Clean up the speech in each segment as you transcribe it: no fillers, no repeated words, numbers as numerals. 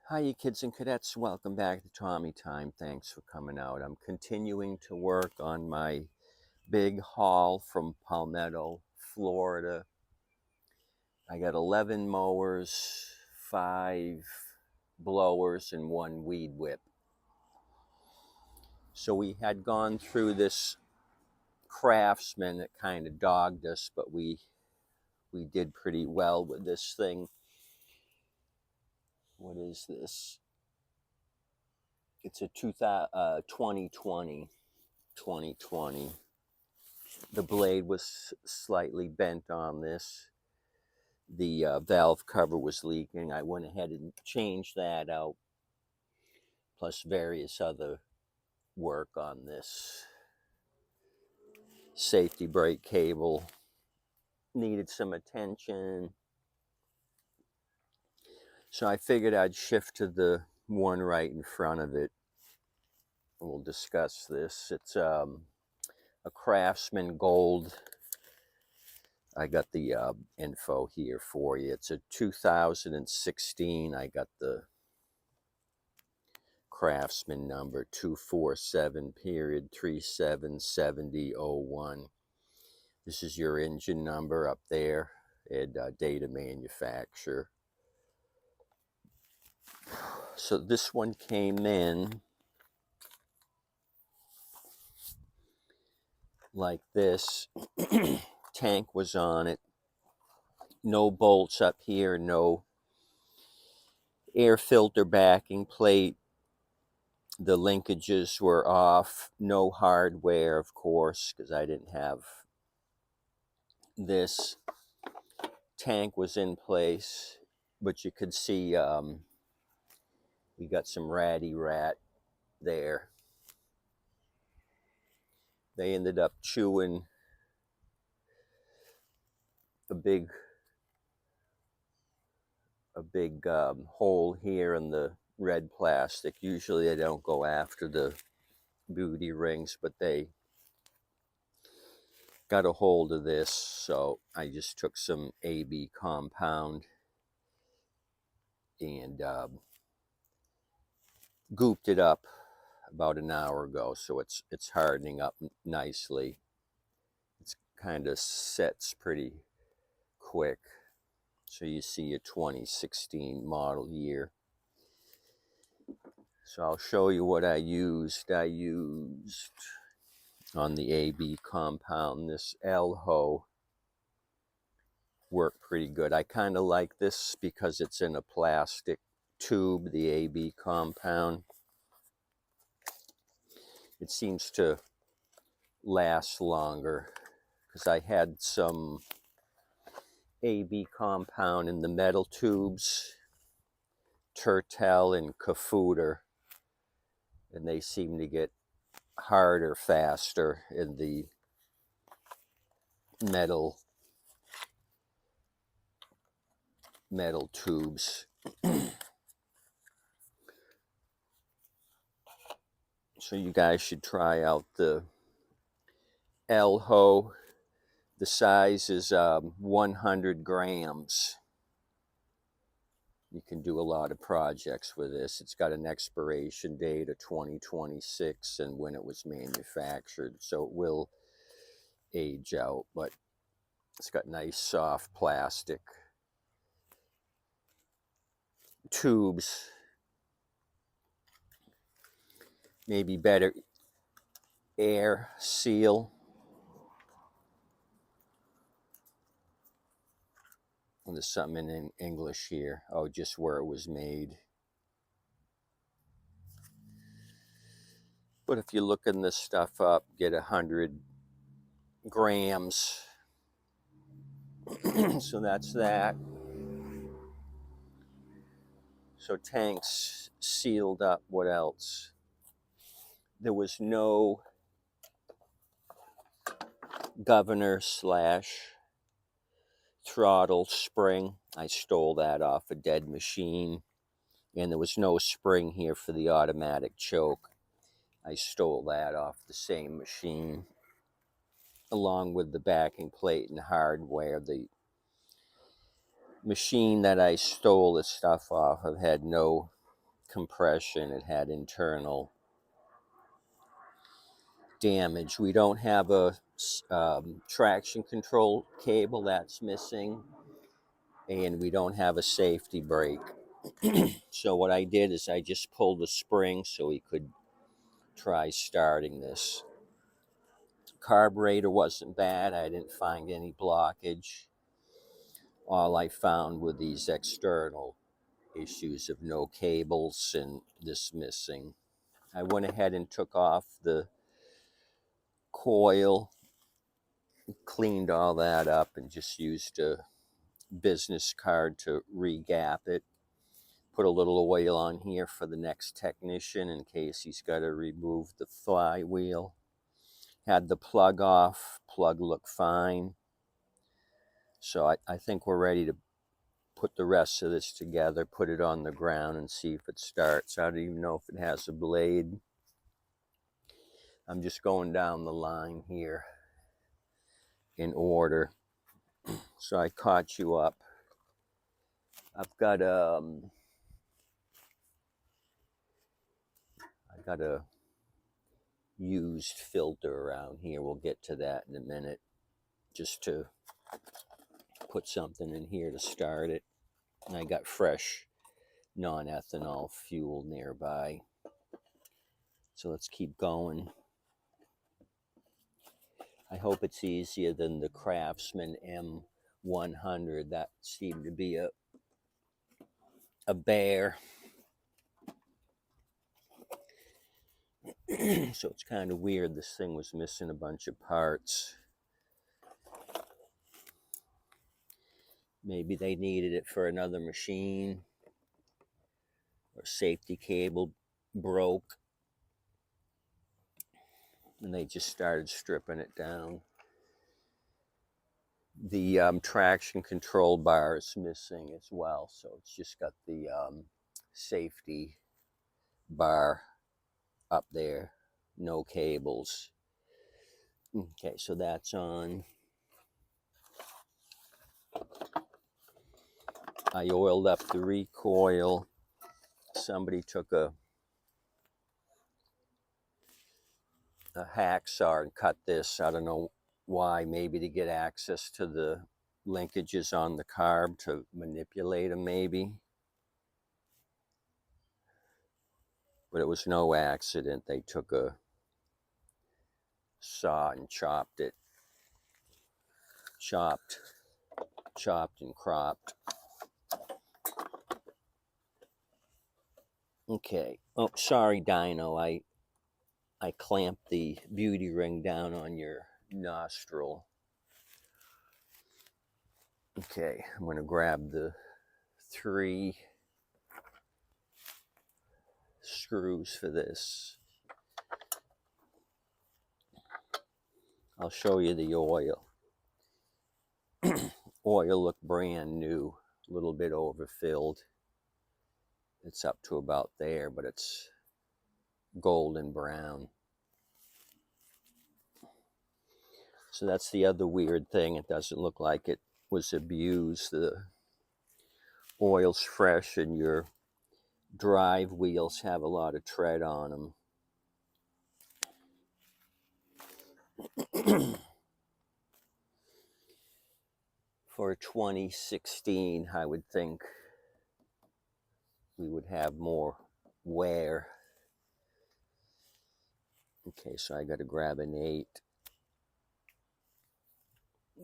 Hi, you kids and cadets. Welcome back to Tommy Time. Thanks for coming out. I'm continuing to work on my big haul from Palmetto, Florida. I got 11 mowers, 5 blowers, and 1 weed whip. So we had gone through this Craftsman that kind of dogged us, but we did pretty well with this thing. What is this? It's a 2020. The blade was slightly bent on this. The valve cover was leaking. I went ahead and changed that out, plus various other work on this. Safety brake cable needed some attention. So I figured I'd shift to the one right in front of it. We'll discuss this. It's a Craftsman Gold. I got the info here for you. It's a 2016. I got the Craftsman number 247 period 377001. This is your engine number up there and data manufacturer. So this one came in like this. Tank was on it. No bolts up here, no air filter backing plate. The linkages were off. No hardware, of course, because I didn't have this. Tank was in place, but you could see we got some ratty rat there. They ended up chewing a big hole here in the red plastic. Usually they don't go after the booty rings, but they got a hold of this, so I just took some AB compound and gooped it up about an hour ago, so it's hardening up nicely. It's kind of sets pretty quick. So you see a 2016 model year. So I'll show you what I used. I used on the AB compound this EELHOE. Worked pretty good. I kind of like this because it's in a plastic tube, the AB compound. It seems to last longer because I had some AB compound in the metal tubes, Turtel and Kafuter, and they seem to get harder faster in the metal tubes. So you guys should try out the EELHOE. The size is 100 grams. You can do a lot of projects with this. It's got an expiration date of 2026 and when it was manufactured, so it will age out, but it's got nice soft plastic tubes. Maybe better air seal. And there's something in English here. Oh, just where it was made. But if you're looking this stuff up, get 100 grams. So that's that. So tanks sealed up. What else? There was no governor / throttle spring. I stole that off a dead machine. And there was no spring here for the automatic choke. I stole that off the same machine, along with the backing plate and hardware. The machine that I stole the stuff off of had no compression. It had internal damage. We don't have a traction control cable, that's missing, and we don't have a safety brake. So what I did is I just pulled the spring so we could try starting this. Carburetor wasn't bad. I didn't find any blockage. All I found were these external issues of no cables and this missing. I went ahead and took off the coil, cleaned all that up, and just used a business card to re-gap it. Put a little oil on here for the next technician in case he's got to remove the flywheel. Had the plug off. Plug looked fine. So I think we're ready to put the rest of this together, put it on the ground, and see if it starts. I don't even know if it has a blade. I'm just going down the line here in order. So I caught you up. I got a used filter around here. We'll get to that in a minute. Just to put something in here to start it. And I got fresh non-ethanol fuel nearby. So let's keep going. I hope it's easier than the Craftsman M100. That seemed to be a bear. So it's kind of weird. This thing was missing a bunch of parts. Maybe they needed it for another machine, or safety cable broke and they just started stripping it down. The traction control bar is missing as well, so it's just got the safety bar up there, no cables. Okay, so that's on. I oiled up the recoil. Somebody took a hacksaw and cut this. I don't know why, maybe to get access to the linkages on the carb to manipulate them maybe. But it was no accident. They took a saw and chopped it. Chopped and cropped. Okay. Oh, sorry, Dino. I clamped the beauty ring down on your nostril. Okay, I'm going to grab the 3 screws for this. I'll show you the oil. Oil looked brand new, a little bit overfilled. It's up to about there, but it's golden brown. So that's the other weird thing. It doesn't look like it was abused. The oil's fresh and your drive wheels have a lot of tread on them. For 2016, I would think we would have more wear. Okay, so I got to grab an 8.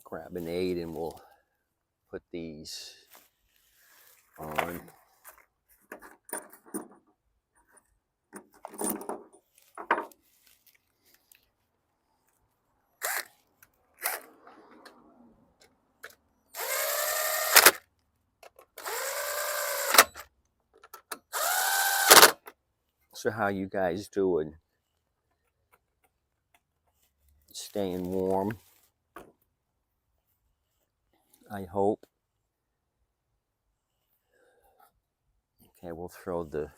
Grab an 8 and we'll put these on. So how you guys doing? Staying warm, I hope. Okay, we'll throw the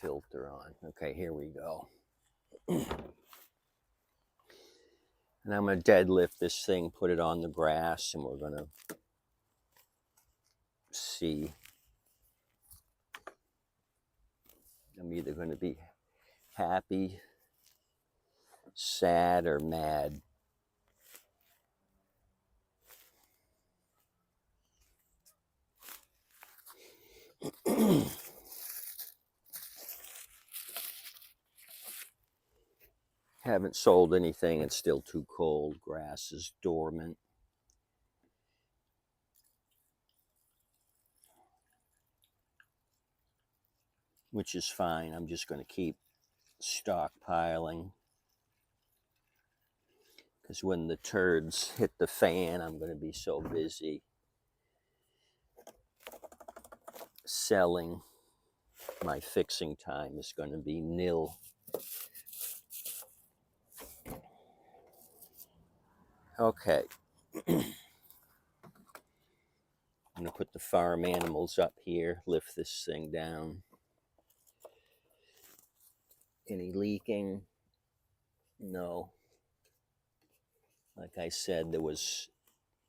filter on. Okay, here we go. And I'm going to deadlift this thing, put it on the grass, and we're going to see I'm either going to be happy, sad, or mad. Haven't sold anything. It's still too cold. Grass is dormant. Which is fine. I'm just going to keep stockpiling. Because when the turds hit the fan, I'm going to be so busy selling. My fixing time is going to be nil. Okay. I'm going to put the farm animals up here, lift this thing down. Any leaking? No. Like I said, there was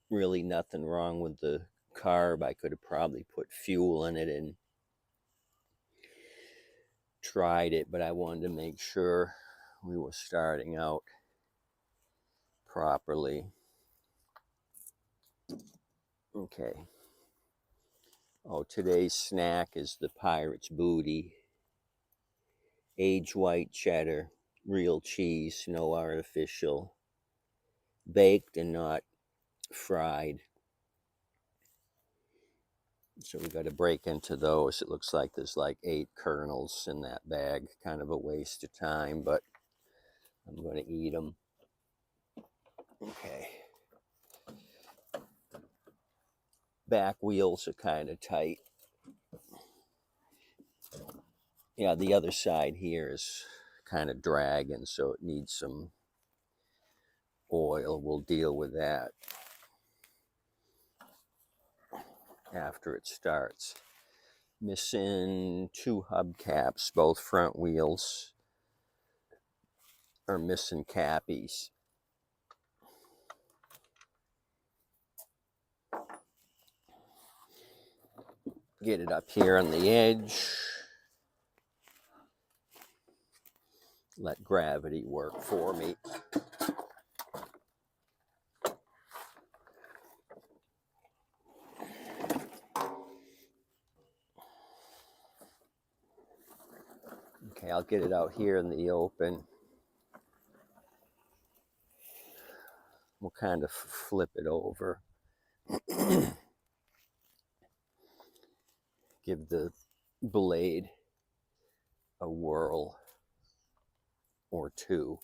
really nothing wrong with the carb. I could have probably put fuel in it and tried it, but I wanted to make sure we were starting out properly. Okay. Oh, today's snack is the Pirate's Booty. Aged white cheddar, real cheese, no artificial. Baked and not fried. So we got to break into those. It looks like there's like 8 kernels in that bag. Kind of a waste of time, but I'm going to eat them. Okay. Back wheels are kind of tight. Yeah, the other side here is kind of dragging, so it needs some oil. We'll deal with that after it starts. Missing 2 hubcaps, both front wheels are missing cappies. Get it up here on the edge. Let gravity work for me. Okay, I'll get it out here in the open. We'll kind of flip it over. Give the blade a whirl or two.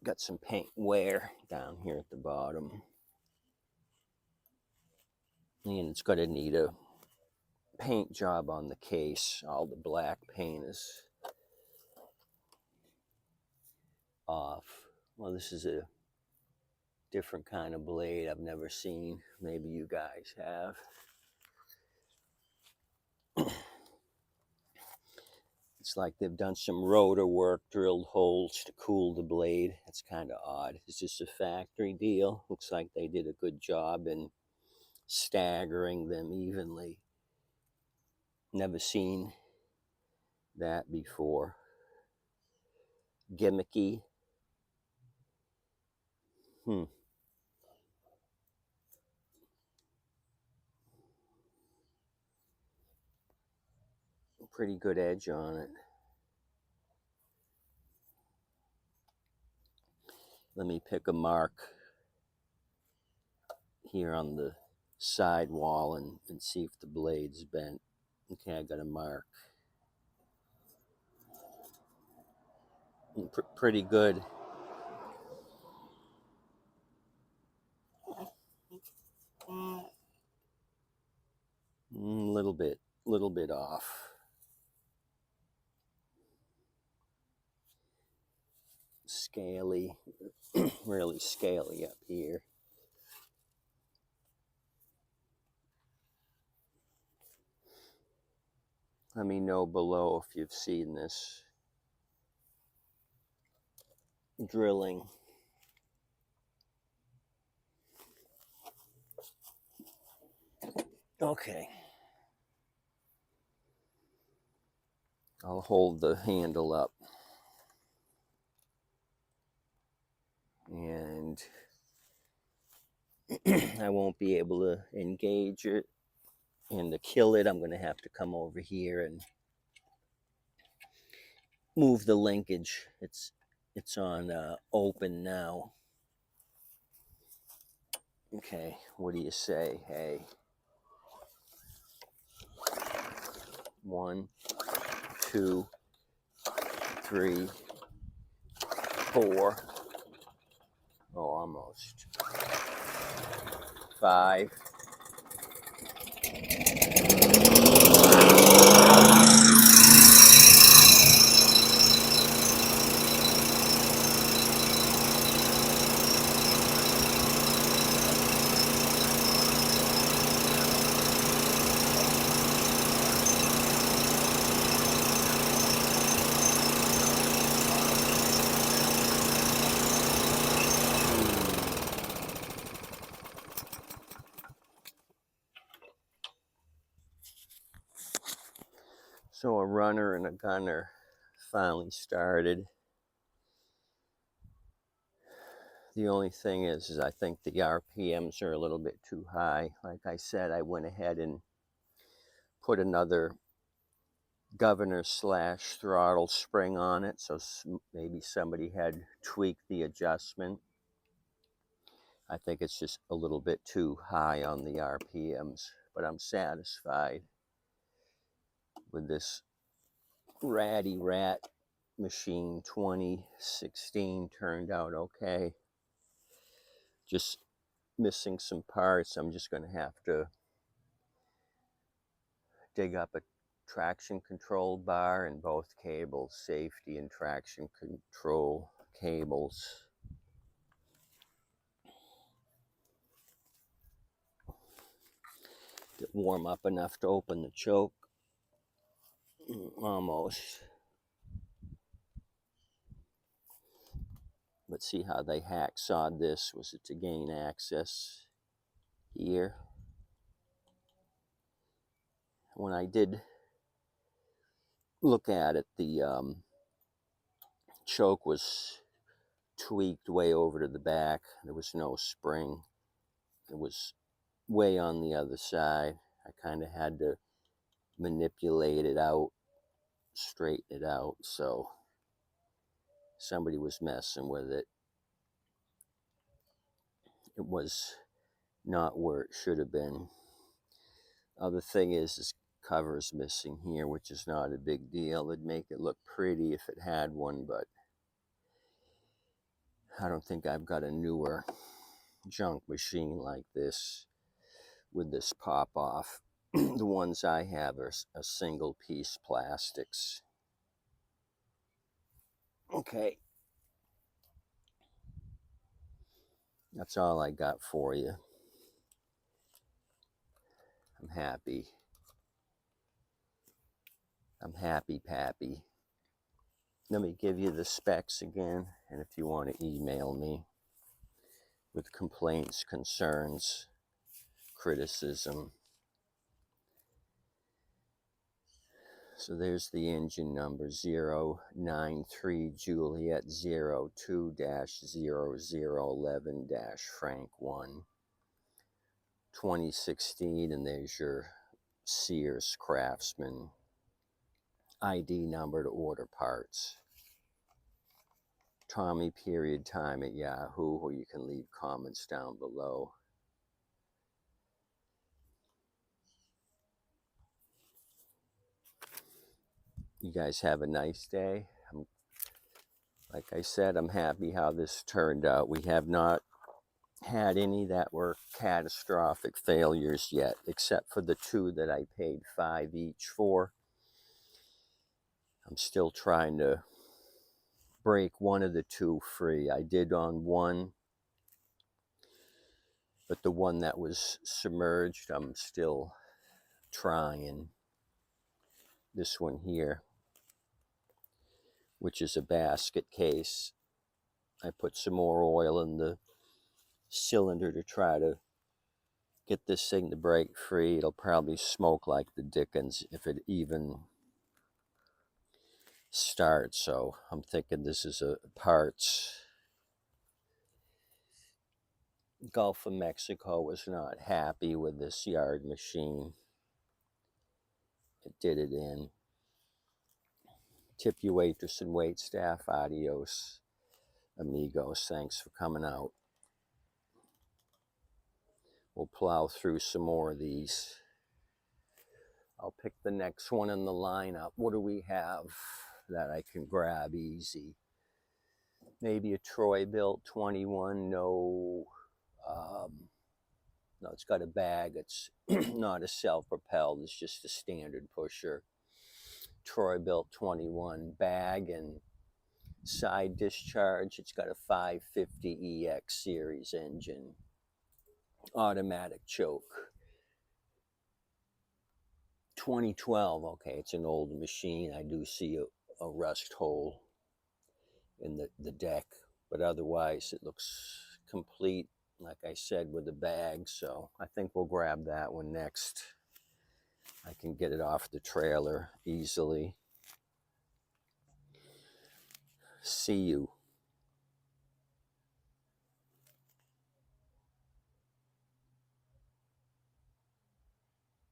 Got some paint wear down here at the bottom. And it's going to need a paint job on the case. All the black paint is off. Well, this is a different kind of blade I've never seen. Maybe you guys have. It's like they've done some rotor work, drilled holes to cool the blade. That's kind of odd. Is this a factory deal? Looks like they did a good job in staggering them evenly. Never seen that before. Gimmicky. Pretty good edge on it. Let me pick a mark here on the side wall and see if the blade's bent. Okay, I got a mark. Pretty good. Little bit off. Scaly, really scaly up here. Let me know below if you've seen this drilling. Okay. I'll hold the handle up. And I won't be able to engage it. And to kill it, I'm going to have to come over here and move the linkage. It's on open now. Okay, what do you say? Hey. 1, 2, 3, 4. Oh, almost. 5. So a runner and a gunner finally started. The only thing is I think the RPMs are a little bit too high. Like I said, I went ahead and put another governor / throttle spring on it, so maybe somebody had tweaked the adjustment. I think it's just a little bit too high on the RPMs, but I'm satisfied with this ratty rat machine. 2016 turned out okay. Just missing some parts. I'm just going to have to dig up a traction control bar and both cables, safety and traction control cables. Get warm up enough to open the choke. Almost. Let's see how they hacksawed this. Was it to gain access here? When I did look at it, the choke was tweaked way over to the back. There was no spring. It was way on the other side. I kind of had to manipulate it out, straighten it out. So somebody was messing with it. It was not where it should have been. Other thing is this cover's missing here, which is not a big deal. It'd make it look pretty if it had one, but I don't think I've got a newer junk machine like this with this pop off. The ones I have are a single piece plastics. Okay. That's all I got for you. I'm happy. I'm happy, Pappy. Let me give you the specs again, and if you want to email me with complaints, concerns, criticism. So there's the engine number, 093 Juliet 02-0011-Frank 1, 2016, and there's your Sears Craftsman ID number to order parts. Tommy Time at Yahoo, or you can leave comments down below. You guys have a nice day. Like I said, I'm happy how this turned out. We have not had any that were catastrophic failures yet, except for the 2 that I paid $5 each for. I'm still trying to break one of the 2 free. I did on one, but the one that was submerged, I'm still trying. This one here, which is a basket case. I put some more oil in the cylinder to try to get this thing to break free. It'll probably smoke like the dickens if it even starts. So I'm thinking this is a parts. Gulf of Mexico was not happy with this yard machine. It did it in. Tip you waitress and wait staff. Adios, amigos. Thanks for coming out. We'll plow through some more of these. I'll pick the next one in the lineup. What do we have that I can grab easy? Maybe a Troy-Bilt 21. No, no, it's got a bag. It's not a self-propelled. It's just a standard pusher. Troy-Bilt 21 bag and side discharge. It's got a 550 EX series engine. Automatic choke. 2012. Okay, it's an old machine. I do see a rust hole in the deck, but otherwise it looks complete, like I said, with the bag. So I think we'll grab that one next. I can get it off the trailer easily. See you.